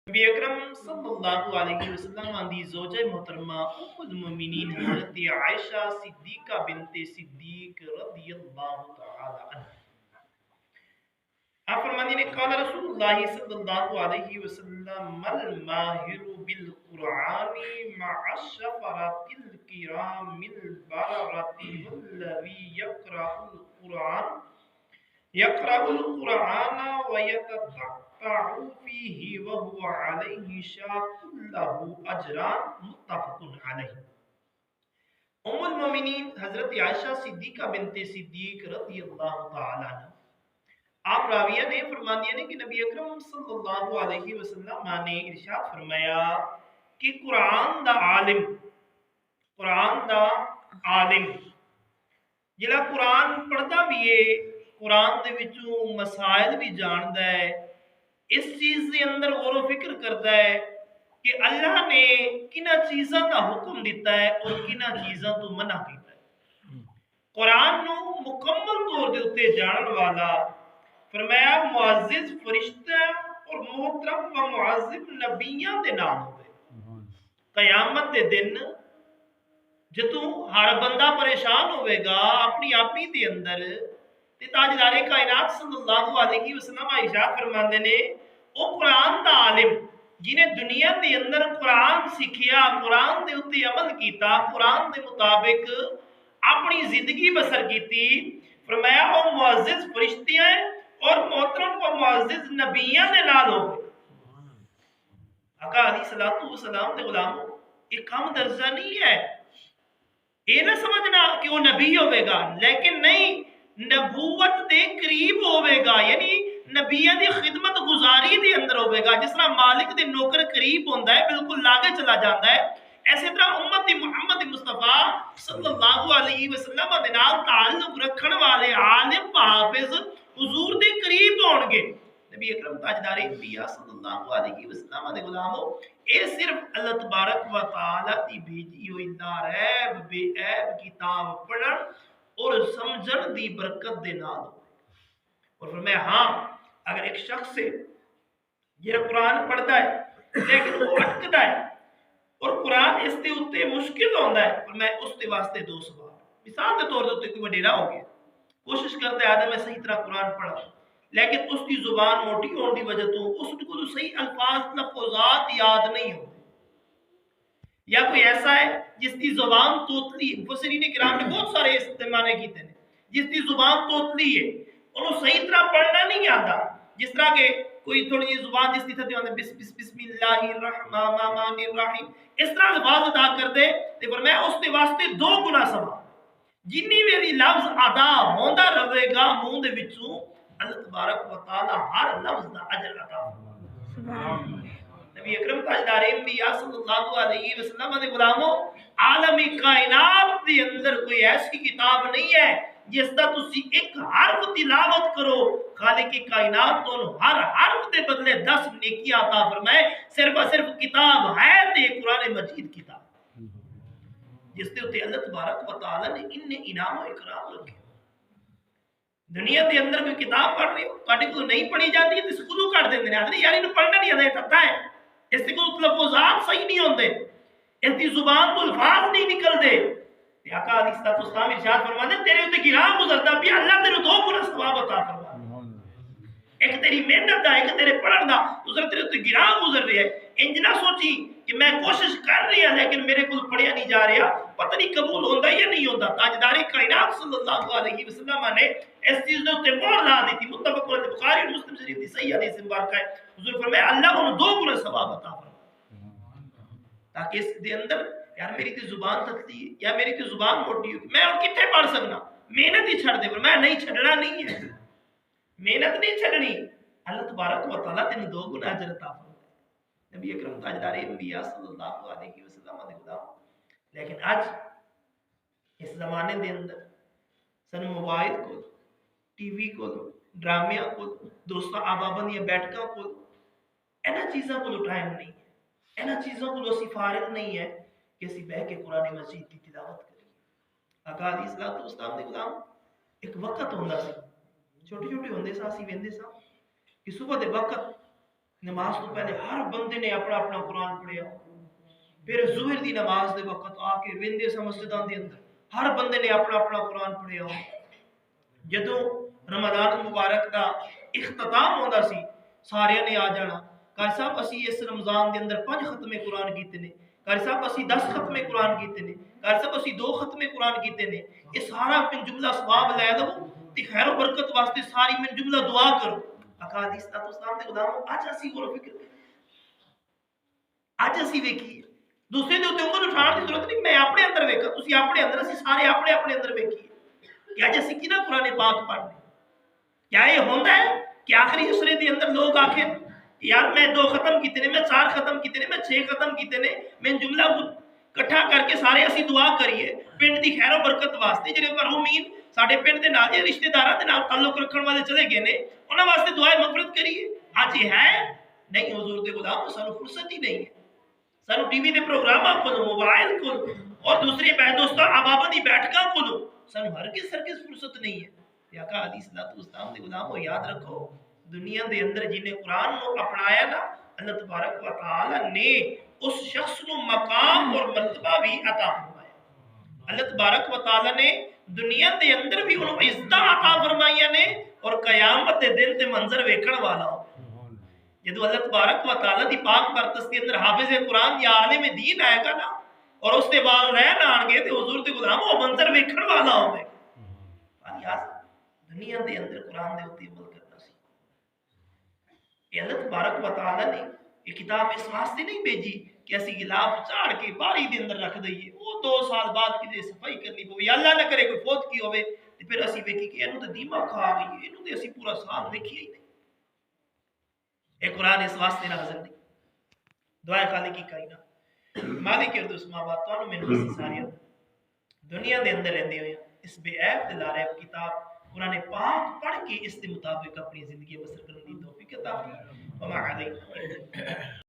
نبی اکرم صلی اللہ علیہ وسلم دی زوجہ محترمہ ام المؤمنین حضرت عائشہ صدیقہ بنت صدیق رضی اللہ تعالی عنہ آپ فرماتی نے قال رسول اللہ صلی اللہ علیہ وسلم مل ماہر بالقرآن مع الشفرات الکرام البررۃ والذی يقرأ القرآن ويتتبع فيه وهو عليه شاق له أجران متفق عليه۔ ام المومنین حضرت عائشہ صدیقہ بنت صدیق رضی اللہ تعالی عنہ آپ راویہ نے فرمایا نے کہ نبی اکرم صلی اللہ علیہ وسلم نے ارشاد فرمایا کہ قرآن دا عالم جڑا قرآن پڑھدا بھی ہے، قرآن دے وچوں مسائل بھی جاندا ہے، اس چیز دے اندر غور و فکر کرتا ہے کہ اللہ نے کنہ چیزاں دا حکم دیتا ہے اور کنہ چیزاں تو منع کیتا ہے۔ قرآن نو مکمل طور دے اتے جانن والا فرمایا معزز فرشتہ اور محترم و معظم نبیاں دے نام ہوئے۔ قیامت دے دن جتوں ہر بندہ پریشان ہوئے گا اپنی دے اندر تے تاجدار کائنات صلی اللہ علیہ وسلم ارشاد فرماندے نے او قرآن دا عالم جنہیں دنیا دے اندر قرآن سیکھیا، قرآن دے اتے عمل کیتا، قرآن دے مطابق اپنی زندگی بسر کیتی، فرمایا او معزز فرشتیاں اور محترم و معزز نبیاں دے نال ہوئے۔ آقا علیہ الصلوۃ والسلام دے غلاموں یہ کم درجہ نہیں ہے، یہ نہ سمجھنا کہ وہ نبی ہوئے گا، لیکن نہیں نبوت دے قریب ہوئے گا، یعنی نبیہ دی خدمت گزاری دے اندر ہوئے گا۔ جس طرح مالک دے نوکر قریب ہوندہ ہے، بالکل لاگے چلا جاتا ہے، ایسے طرح امت محمد مصطفیٰ صلی اللہ علیہ وسلم دے نال تعلق رکھن والے عالم حافظ حضور دے قریب ہون گے۔ نبی اکرم تاجدار انبیاء صلی اللہ علیہ وسلم دے غلاموں اے صرف اللہ تبارک و تعالی دی بھیجی ہوئی ناریب بے عیب کتاب پڑھن اور سمجھن دی برکت دے نال۔ اور فرمایا ہاں اگر ایک شخص سے یہ قرآن پڑھتا ہے لیکن وہ اٹکتا ہے اور قرآن اس دے اتے مشکل ہوندہ ہے، فرمایا اس دے واسطے دو سوال۔ مثال دے طور دے اتے کوئی وڈیرا ہو گیا، کوشش کرتا ہے آدھے میں صحیح طرح قرآن پڑھا، لیکن اس کی زبان موٹی ہونے کی وجہ تو اس کو صحیح الفاظ لفظات یاد نہیں ہوتے، یا کوئی ایسا ہے جس کی زبان توتلی ہے، مفسرین کرام نے بہت سارے استعمال کیتے ہیں، جس کی زبان توتلی ہے انہوں صحیح طرح پڑھنا نہیں آتا، جس طرح کہ کوئی تھوڑی زبان جس کی تھا دیوانے بسم اللہ الرحمن الرحیم اس طرح الفاظ ادا کر دے تو فرمایا اس کے واسطے دو گنا ثواب۔ جنی میری لفظ ادا ہوندہ رہے گا منہ دے وچوں اللہ تبارک و تعالی ہر لفظ دا اجر عطا فرمائے۔ نبی اکرم تاجدار انبیاء صلی اللہ علیہ وسلم دے غلاموں عالمی کائنات دے اندر کوئی ایسی کتاب نہیں ہے جس دا تسی ایک حرف تلاوت کرو خالق کائنات تو ہر حرف دے بدلے 10 نیکی عطا فرمائے۔ صرف کتاب ہے تے قرآن مجید کتاب جس دے اتے اللہ تبارک و تعالی نے ان انعام و اکرام رکھے۔ دنیا دے اندر کوئی کتاب پڑھ رہی ہو تواڈے کو نہیں پڑھی جاتی تے سکولوں کٹ دیندے نے، آندے یار اینوں پڑھنا نہیں آندا، تتا ہے اس کے کوئی لفظات صحیح نہیں ہوندے، اس کی زبان تو الفاظ نہیں نکلدے۔ تے آقا علیہ الصلوۃ والسلام ارشاد فرماندے تیرے اوتے گراں گزردا پیا، اللہ تینوں دو گنا ثواب عطا فرمائے۔ ایک تیری محنت دا، ایک تیرے پڑھن دا، دوسرا تیرے اوتے گراں گزر رہا ہے۔ انج نہ سوچی کہ میں کوشش کر رہی ہوں لیکن میرے کو پڑھیا نہیں جا رہا، پتہ نہیں قبول ہوندا یا نہیں ہوندا۔ تاجدار کائنات صلی اللہ علیہ وسلم نے اس چیز دے اوتے مہر لا دی تھی، متفق علیہ بخاری اور مسلم شریف دی صحیح حدیث مبارکہ ہے۔ حضور فرمایا اللہ انہوں دو گنا ثواب عطا فرمائے، تاکہ اس دے اندر یار میری تے زبان تتلی ہے یا میری تے زبان موٹی ہے، میں اور کتنے پڑھ سکنا، محنت ہی چھڑ دے۔ فرمایا نہیں چھڑنا نہیں ہے، محنت نہیں چھڑنی، اللہ تبارک و تعالیٰ تینوں دو گنا اجر عطا فرمائے۔ نبی اکرم تاجدار انبیاء صلی اللہ علیہ وسلم دے غلام، لیکن آج اس زمانے دے اندر سن موبائل کو، ٹی وی کو، ڈرامیاں کو، دوستاں آباباں دیاں بیٹھکاں کو، اینا چیزاں کو ٹائم نہیں ہے، اینا چیزوں کو اسی فارغ نہیں ہے کہ اسی بہ کے قرآن مجید کی تلاوت کریے۔ آقا علیہ الصلوۃ والسلام دے غلام ایک وقت ہوندا سی، چھوٹے چھوٹے ہوندے سا اسی ویندے سا کہ صبح دے وقت نماز تو پہلے ہر بندے نے اپنا اپنا قرآن پڑھیا، پھر ظہر دی نماز دے وقت آ کے ویندے سا مسجداں دے اندر ہر بندے نے اپنا اپنا قرآن پڑھیا ہو۔ جدوں رمضان مبارک دا اختتام ہوندا سی سارے نے آ جانا، قاری صاحب اسی اس رمضان دے اندر 5 ختم قرآن کیتے نے، قاری صاحب اسی 10 ختم قرآن کیتے نے، قاری صاحب اسی 2 ختم قرآن کیتے نے، یہ سارا من جملہ ثواب لے لو تے خیر و برکت واسطے ساری من جملہ دعا کرو۔ آقا علیہ الصلوۃ والسلام دے غلاموں اج اسی غور و فکر اج اسی ویکھیے دوسرے دے اوتے انگل اٹھان دی ضرورت نہیں، میں اپنے اندر ویکھا تسی اپنے اندر، اسی سارے اپنے اپنے اندر ویکھیے کہ اج اسی کنا قرآن پاک پڑھنے۔ کیا یہ ہوتا ہے کہ آخری حصے دے اندر لوگ آخر یار میں 2 ختم کیتے نے، میں 4 ختم کیتے نے، میں 6 ختم کیتے نے، میں جملہ کٹھا کر کے سارے اسی دعا کریے پنڈ دی خیر و برکت واسطے جڑے مرحومین ساڈے پنڈ دے نال رشتہ داراں دے نال تعلق رکھن والے چلے گئے نے انہاں واسطے دعائے مغفرت کریے۔ اج یہ ہے نہیں حضور دے غلام سانو فرصت ہی نہیں ہے، سانو ٹی وی دے پروگراماں کولوں موبائل کولوں اور دوسرے دوستاں احباباں دی بیٹھکاں کولوں سانو ہرگز فرصت نہیں ہے۔ آقا علیہ الصلوۃ والسلام دے غلامو یاد رکھو دنیا دے اندر جن نے قرآن کو اپنایا نا اللہ تبارک و تعالی نے اس شخص کو مقام اور مرتبہ بھی عطا فرمایا۔ اللہ تبارک و تعالی نے دنیا دے اندر بھی انہوں عزت عطا فرمائیاں نے اور قیامت دے دن تے منظر ویکھن والا ہو جدو اللہ تبارک و تعالی دی پاک پرتس کے اندر حافظ قرآن یا عالم دین آئے گا نا اور اس کے بعد رہن آن گے تے حضور دے غلام وہ منظر ویکھن والا ہوے گا۔ دنیا دے اندر قرآن دے اوتے عمل کرنا سی۔ یہ اللہ تبارک و تعالی نے یہ کتاب اس واسطے نہیں بھیجی کہ اسی غلاف چاڑ کے باری دے اندر رکھ دئیے وہ 2 سال بعد کدے صفائی کرنی پوے اللہ نہ کرے کوئی فوت کی ہوے تے پھر اسی ویکھی کہ اینوں تے دیما کھا گئی اینوں تے اسی پورا سال ویکھیا ہی نہیں۔ اے قرآن اس واسطے نازل نہیں۔ دعائے خالق کی کائنات مالک ارض السماوات تو میں نے ساری دنیا دے اندر رہندے ہوئے اس بے عیب تے لاریب کتاب قرآن پاک پڑھ کے اس کے مطابق اپنی زندگی بسر کرنے کی توفیق عطا فرمائے۔ وما علیکم